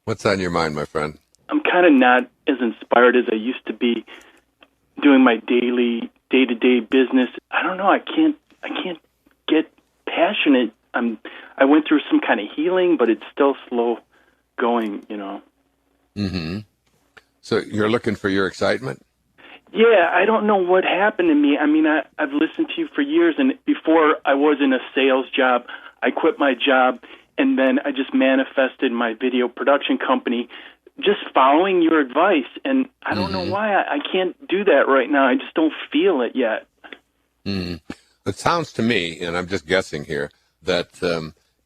What's on your mind, my friend? I'm kind of not as inspired as I used to be doing my daily, day-to-day business. I don't know. I can't get passionate. I went through some kind of healing, but it's still slow going, Mm-hmm. So you're looking for your excitement? Yeah, I don't know what happened to me. I mean, I've listened to you for years, and before I was in a sales job, I quit my job, and then I just manifested my video production company just following your advice, and I don't know why I can't do that right now. I just don't feel it yet. It sounds to me, and I'm just guessing here, that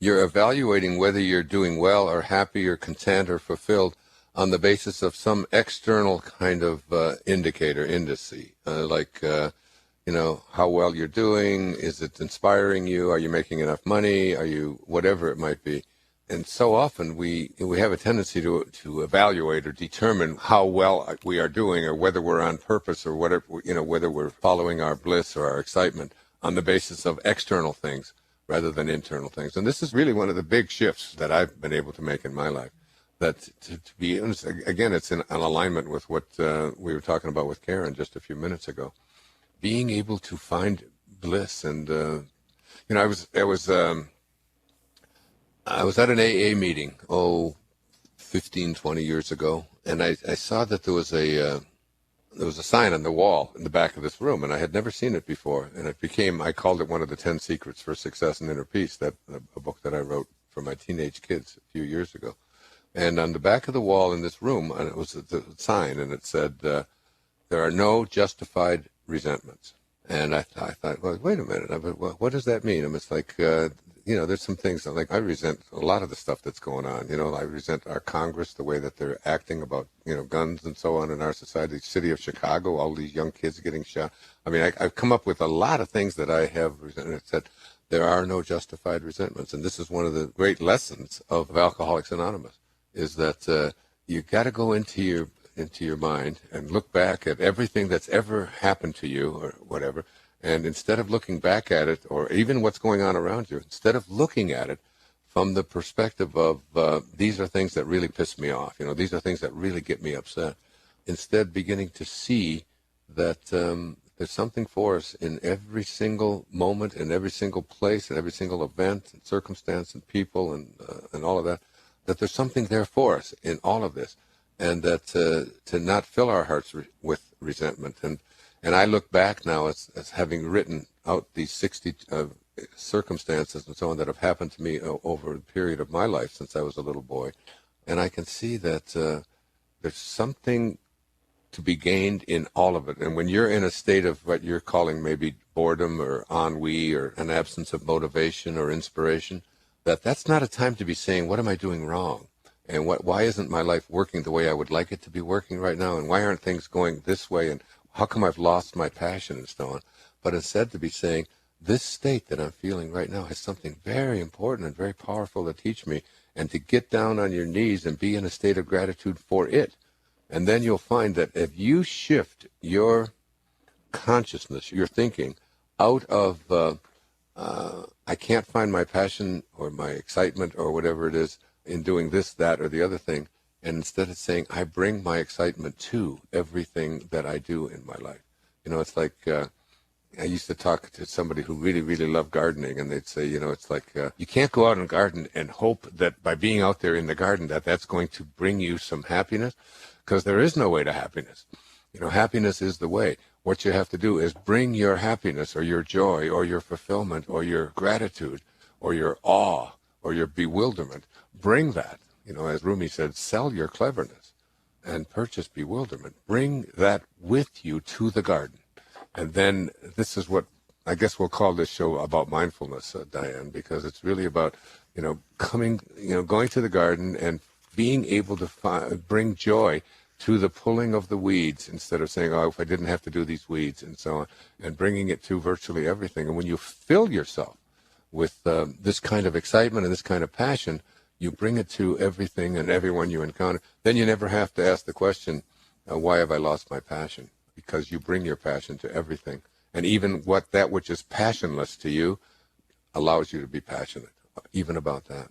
you're evaluating whether you're doing well or happy or content or fulfilled on the basis of some external kind of indicator, indice, like, how well you're doing. Is it inspiring you? Are you making enough money? Are you, whatever it might be. And so often we have a tendency to evaluate or determine how well we are doing, or whether we're on purpose, or whatever, whether we're following our bliss or our excitement on the basis of external things rather than internal things. And this is really one of the big shifts that I've been able to make in my life. That to be honest, again, it's in alignment with what we were talking about with Karen just a few minutes ago. Being able to find bliss, and I was at an AA meeting, 15, 20 years ago, and I saw that there was a sign on the wall in the back of this room, and I had never seen it before. And I called it one of the 10 Secrets for Success and Inner Peace, a book that I wrote for my teenage kids a few years ago. And on the back of the wall in this room, and it was a sign, and it said, there are no justified resentments. And I thought, well, wait a minute. Well, what does that mean? And it's like, there's some things that, like, I resent a lot of the stuff that's going on. I resent our Congress, the way that they're acting about, guns and so on in our society. The city of Chicago, all these young kids getting shot. I mean, I've come up with a lot of things that I have resented. It said, there are no justified resentments. And this is one of the great lessons of Alcoholics Anonymous, is that you got to go into your mind and look back at everything that's ever happened to you or whatever. And instead of looking back at it, or even what's going on around you, instead of looking at it from the perspective of these are things that really piss me off, these are things that really get me upset, instead beginning to see that there's something for us in every single moment, in every single place, in every single event and circumstance and people and all of that, that there's something there for us in all of this, and that to not fill our hearts with resentment. And I look back now as having written out these 60 circumstances and so on that have happened to me over the period of my life since I was a little boy. And I can see that there's something to be gained in all of it. And when you're in a state of what you're calling maybe boredom or ennui or an absence of motivation or inspiration, that's not a time to be saying, what am I doing wrong? And why isn't my life working the way I would like it to be working right now? And why aren't things going this way? And how come I've lost my passion and so on? But instead to be saying, this state that I'm feeling right now has something very important and very powerful to teach me, and to get down on your knees and be in a state of gratitude for it. And then you'll find that if you shift your consciousness, your thinking, out of I can't find my passion or my excitement or whatever it is in doing this, that, or the other thing, and instead of saying, I bring my excitement to everything that I do in my life. It's like I used to talk to somebody who really, really loved gardening, and they'd say, it's like you can't go out and garden and hope that by being out there in the garden that's going to bring you some happiness, because there is no way to happiness. Happiness is the way. What you have to do is bring your happiness or your joy or your fulfillment or your gratitude or your awe or your bewilderment. Bring that. As Rumi said, sell your cleverness and purchase bewilderment. Bring that with you to the garden. And then this is what I guess we'll call this show about mindfulness, Diane, because it's really about, going to the garden and being able to bring joy to the pulling of the weeds, instead of saying, oh, if I didn't have to do these weeds and so on, and bringing it to virtually everything. And when you fill yourself with this kind of excitement and this kind of passion, you bring it to everything and everyone you encounter. Then you never have to ask the question, why have I lost my passion? Because you bring your passion to everything. And even that which is passionless to you allows you to be passionate, even about that.